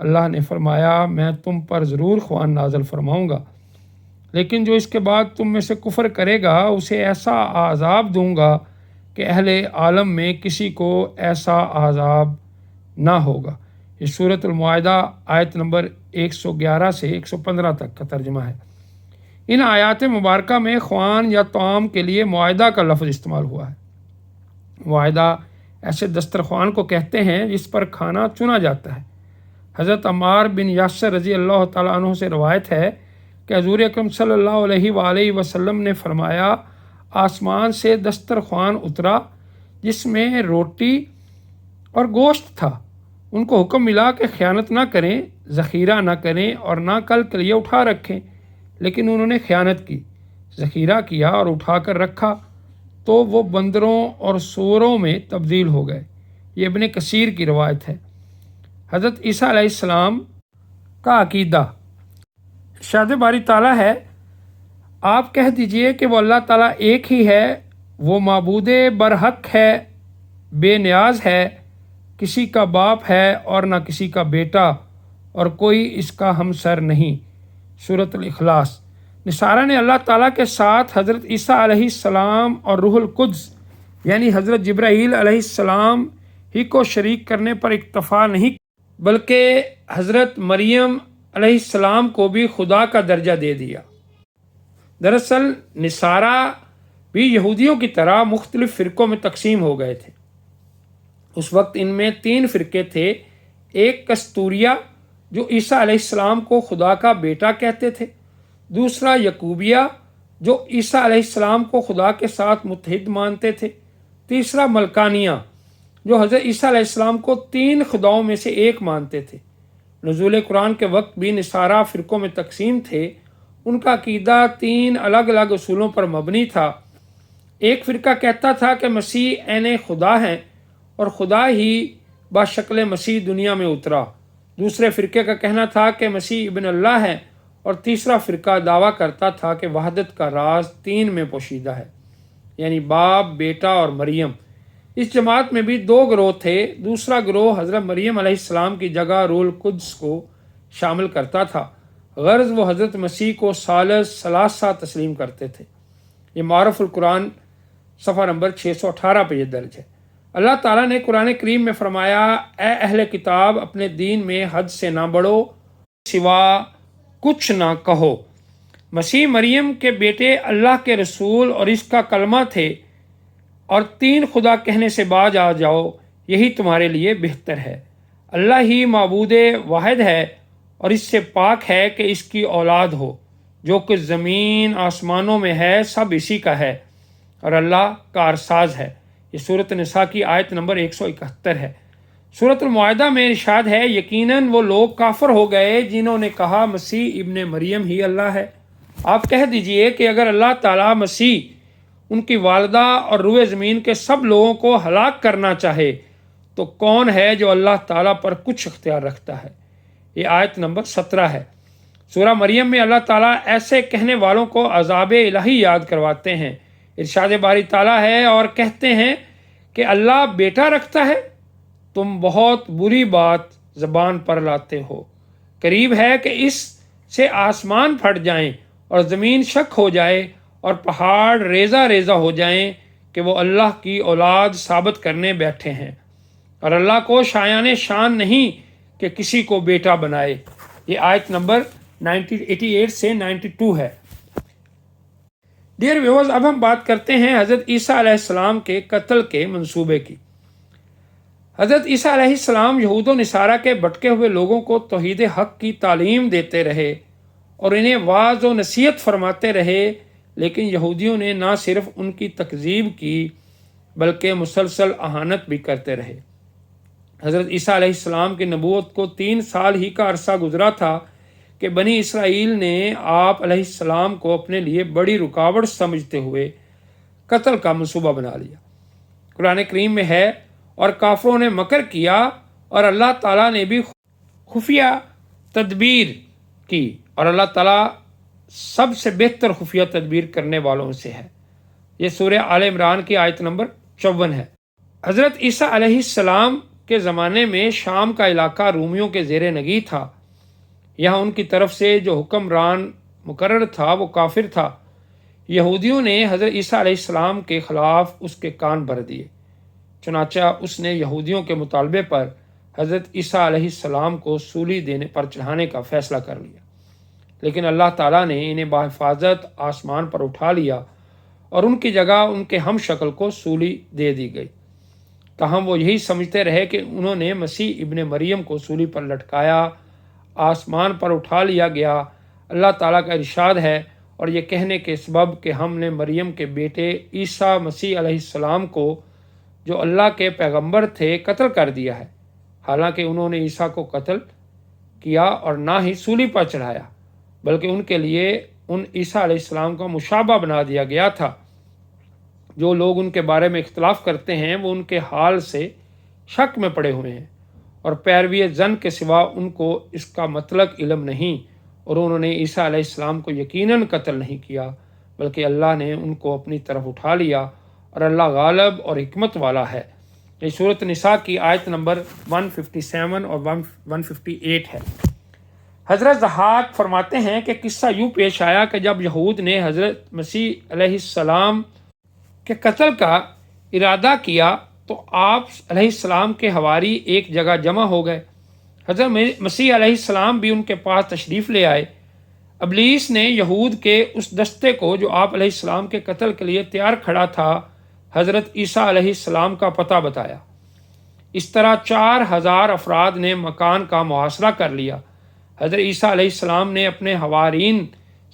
اللہ نے فرمایا میں تم پر ضرور خوان نازل فرماؤں گا، لیکن جو اس کے بعد تم میں سے کفر کرے گا اسے ایسا عذاب دوں گا کہ اہل عالم میں کسی کو ایسا عذاب نہ ہوگا۔ یہ سورۃ المائدہ آیت نمبر 111 سے 115 تک کا ترجمہ ہے۔ ان آیات مبارکہ میں خوان یا طعام کے لیے معاہدہ کا لفظ استعمال ہوا ہے۔ معاہدہ ایسے دسترخوان کو کہتے ہیں جس پر کھانا چنا جاتا ہے۔ حضرت عمار بن یاسر رضی اللہ تعالیٰ عنہ سے روایت ہے کہ حضور اکرم صلی اللہ علیہ وآلہ وسلم نے فرمایا آسمان سے دسترخوان اترا جس میں روٹی اور گوشت تھا۔ ان کو حکم ملا کہ خیانت نہ کریں، ذخیرہ نہ کریں اور نہ کل کے لیے اٹھا رکھیں، لیکن انہوں نے خیانت کی، ذخیرہ کیا اور اٹھا کر رکھا تو وہ بندروں اور سوروں میں تبدیل ہو گئے۔ یہ ابن کثیر کی روایت ہے۔ حضرت عیسیٰ علیہ السلام کا عقیدہ، ارشاد باری تعالیٰ ہے آپ کہہ دیجئے کہ وہ اللہ تعالیٰ ایک ہی ہے، وہ معبود برحق ہے، بے نیاز ہے، کسی کا باپ ہے اور نہ کسی کا بیٹا اور کوئی اس کا ہمسر نہیں۔ سورۃ الاخلاص۔ نصارہ نے اللہ تعالیٰ کے ساتھ حضرت عیسیٰ علیہ السلام اور روح القدس یعنی حضرت جبرائیل علیہ السلام ہی کو شریک کرنے پر اکتفا نہیں بلکہ حضرت مریم علیہ السلام کو بھی خدا کا درجہ دے دیا۔ دراصل نصارہ بھی یہودیوں کی طرح مختلف فرقوں میں تقسیم ہو گئے تھے۔ اس وقت ان میں 3 فرقے تھے۔ ایک کستوریہ جو عیسیٰ علیہ السلام کو خدا کا بیٹا کہتے تھے، دوسرا یعقوبیہ جو عیسیٰ علیہ السلام کو خدا کے ساتھ متحد مانتے تھے، تیسرا ملکانیہ جو حضرت عیسیٰ علیہ السلام کو 3 خداؤں میں سے ایک مانتے تھے۔ نزول قرآن کے وقت بھی نصارہ فرقوں میں تقسیم تھے۔ ان کا عقیدہ 3 الگ الگ اصولوں پر مبنی تھا۔ ایک فرقہ کہتا تھا کہ مسیح عین خدا ہیں اور خدا ہی بشکل مسیح دنیا میں اترا۔ دوسرے فرقے کا کہنا تھا کہ مسیح ابن اللہ ہے، اور تیسرا فرقہ دعویٰ کرتا تھا کہ وحدت کا راز 3 میں پوشیدہ ہے، یعنی باپ، بیٹا اور مریم۔ اس جماعت میں بھی 2 گروہ تھے۔ دوسرا گروہ حضرت مریم علیہ السلام کی جگہ روح القدس کو شامل کرتا تھا، غرض وہ حضرت مسیح کو ثالث ثلاثہ تسلیم کرتے تھے۔ یہ معرف القرآن صفحہ نمبر 618 پہ یہ درج ہے۔ اللہ تعالیٰ نے قرآن کریم میں فرمایا اے اہل کتاب اپنے دین میں حد سے نہ بڑھو، سوا کچھ نہ کہو۔ مسیح مریم کے بیٹے اللہ کے رسول اور اس کا کلمہ تھے، اور 3 خدا کہنے سے باز آ جاؤ، یہی تمہارے لیے بہتر ہے۔ اللہ ہی معبود واحد ہے اور اس سے پاک ہے کہ اس کی اولاد ہو۔ جو کچھ زمین آسمانوں میں ہے سب اسی کا ہے، اور اللہ کارساز ہے۔ یہ سورۃ نساء کی آیت نمبر 171 ہے۔ سورۃ المائدہ میں ارشاد ہے یقیناً وہ لوگ کافر ہو گئے جنہوں نے کہا مسیح ابن مریم ہی اللہ ہے۔ آپ کہہ دیجئے کہ اگر اللہ تعالیٰ مسیح، ان کی والدہ اور روئے زمین کے سب لوگوں کو ہلاک کرنا چاہے تو کون ہے جو اللہ تعالیٰ پر کچھ اختیار رکھتا ہے؟ یہ آیت نمبر 17 ہے۔ سورہ مریم میں اللہ تعالیٰ ایسے کہنے والوں کو عذاب الہی یاد کرواتے ہیں۔ ارشاد باری تعالیٰ ہے اور کہتے ہیں کہ اللہ بیٹا رکھتا ہے، تم بہت بری بات زبان پر لاتے ہو۔ قریب ہے کہ اس سے آسمان پھٹ جائیں اور زمین شک ہو جائے اور پہاڑ ریزہ ریزہ ہو جائیں کہ وہ اللہ کی اولاد ثابت کرنے بیٹھے ہیں، اور اللہ کو شایان شان نہیں کہ کسی کو بیٹا بنائے۔ یہ آیت نمبر 88 سے 92 ہے۔ ڈیئر ویورز، اب ہم بات کرتے ہیں حضرت عیسیٰ علیہ السلام کے قتل کے منصوبے کی۔ حضرت عیسیٰ علیہ السلام یہود و نصارہ کے بھٹکے ہوئے لوگوں کو توحید حق کی تعلیم دیتے رہے اور انہیں واعظ و نصیحت فرماتے رہے، لیکن یہودیوں نے نہ صرف ان کی تکذیب کی بلکہ مسلسل اہانت بھی کرتے رہے۔ حضرت عیسیٰ علیہ السلام کی نبوت کو 3 سال ہی کا عرصہ گزرا تھا کہ بنی اسرائیل نے آپ علیہ السلام کو اپنے لیے بڑی رکاوٹ سمجھتے ہوئے قتل کا منصوبہ بنا لیا۔ قرآن کریم میں ہے اور کافروں نے مکر کیا اور اللہ تعالیٰ نے بھی خفیہ تدبیر کی، اور اللہ تعالیٰ سب سے بہتر خفیہ تدبیر کرنے والوں سے ہے۔ یہ سورہ آل عمران کی آیت نمبر 54 ہے۔ حضرت عیسیٰ علیہ السلام کے زمانے میں شام کا علاقہ رومیوں کے زیر نگی تھا۔ یہاں ان کی طرف سے جو حکمران مقرر تھا وہ کافر تھا۔ یہودیوں نے حضرت عیسیٰ علیہ السلام کے خلاف اس کے کان بھر دیے، چنانچہ اس نے یہودیوں کے مطالبے پر حضرت عیسیٰ علیہ السلام کو سولی دینے پر چڑھانے کا فیصلہ کر لیا، لیکن اللہ تعالیٰ نے انہیں بحفاظت آسمان پر اٹھا لیا اور ان کی جگہ ان کے ہم شکل کو سولی دے دی گئی۔ تاہم وہ یہی سمجھتے رہے کہ انہوں نے مسیح ابن مریم کو سولی پر لٹکایا، آسمان پر اٹھا لیا گیا۔ اللہ تعالیٰ کا ارشاد ہے، اور یہ کہنے کے سبب کہ ہم نے مریم کے بیٹے عیسیٰ مسیح علیہ السلام کو جو اللہ کے پیغمبر تھے قتل کر دیا ہے، حالانکہ انہوں نے عیسیٰ کو قتل کیا اور نہ ہی سولی پر چڑھایا، بلکہ ان کے لیے ان عیسیٰ علیہ السلام کا مشابہ بنا دیا گیا تھا۔ جو لوگ ان کے بارے میں اختلاف کرتے ہیں وہ ان کے حال سے شک میں پڑے ہوئے ہیں، اور پیروی زن کے سوا ان کو اس کا مطلق علم نہیں، اور انہوں نے عیسیٰ علیہ السلام کو یقیناً قتل نہیں کیا، بلکہ اللہ نے ان کو اپنی طرف اٹھا لیا، اور اللہ غالب اور حکمت والا ہے۔ یہ سورۃ نساء کی آیت نمبر 157 اور 158 ہے۔ حضرت ضحاک فرماتے ہیں کہ قصہ یوں پیش آیا کہ جب یہود نے حضرت مسیح علیہ السلام کے قتل کا ارادہ کیا تو آپ علیہ السلام کے حواری ایک جگہ جمع ہو گئے۔ حضرت مسیح علیہ السلام بھی ان کے پاس تشریف لے آئے۔ ابلیس نے یہود کے اس دستے کو جو آپ علیہ السلام کے قتل کے لیے تیار کھڑا تھا حضرت عیسیٰ علیہ السلام کا پتہ بتایا۔ اس طرح 4000 افراد نے مکان کا محاصرہ کر لیا۔ حضرت عیسیٰ علیہ السلام نے اپنے حوارین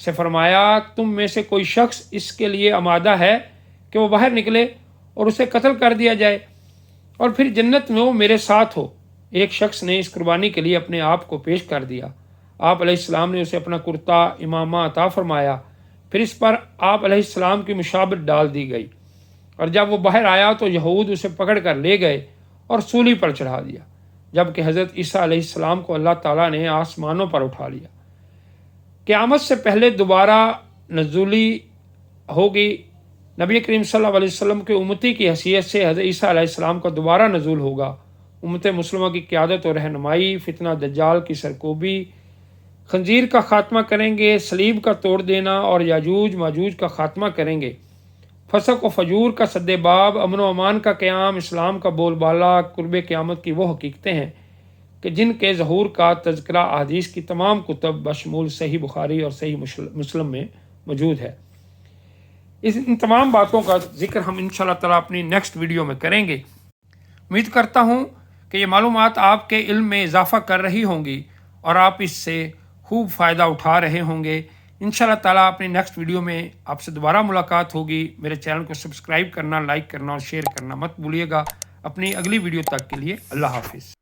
سے فرمایا، تم میں سے کوئی شخص اس کے لیے آمادہ ہے کہ وہ باہر نکلے اور اسے قتل کر دیا جائے، اور پھر جنت میں وہ میرے ساتھ ہو۔ ایک شخص نے اس قربانی کے لیے اپنے آپ کو پیش کر دیا۔ آپ علیہ السلام نے اسے اپنا کرتا امامہ عطا فرمایا، پھر اس پر آپ علیہ السلام کی مشابہت ڈال دی گئی، اور جب وہ باہر آیا تو یہود اسے پکڑ کر لے گئے اور سولی پر چڑھا دیا، جبکہ حضرت عیسیٰ علیہ السلام کو اللہ تعالیٰ نے آسمانوں پر اٹھا لیا۔ قیامت سے پہلے دوبارہ نزولی ہوگی۔ نبی کریم صلی اللہ علیہ وسلم کے امتی کی حیثیت سے حضرت عیسیٰ علیہ السلام کا دوبارہ نزول ہوگا۔ امت مسلمہ کی قیادت و رہنمائی، فتنہ دجال کی سرکوبی، خنزیر کا خاتمہ کریں گے، صلیب کا توڑ دینا اور یاجوج ماجوج کا خاتمہ کریں گے، فسق و فجور کا سد باب، امن و امان کا قیام، اسلام کا بول بالا، قرب قیامت کی وہ حقیقتیں ہیں کہ جن کے ظہور کا تذکرہ احادیث کی تمام کتب بشمول صحیح بخاری اور صحیح مسلم میں موجود ہے۔ ان تمام باتوں کا ذکر ہم انشاءاللہ تعالیٰ اپنی نیکسٹ ویڈیو میں کریں گے۔ امید کرتا ہوں کہ یہ معلومات آپ کے علم میں اضافہ کر رہی ہوں گی اور آپ اس سے خوب فائدہ اٹھا رہے ہوں گے۔ انشاءاللہ تعالیٰ اپنی نیکسٹ ویڈیو میں آپ سے دوبارہ ملاقات ہوگی۔ میرے چینل کو سبسکرائب کرنا، لائک کرنا اور شیئر کرنا مت بھولیے گا۔ اپنی اگلی ویڈیو تک کے لیے اللہ حافظ۔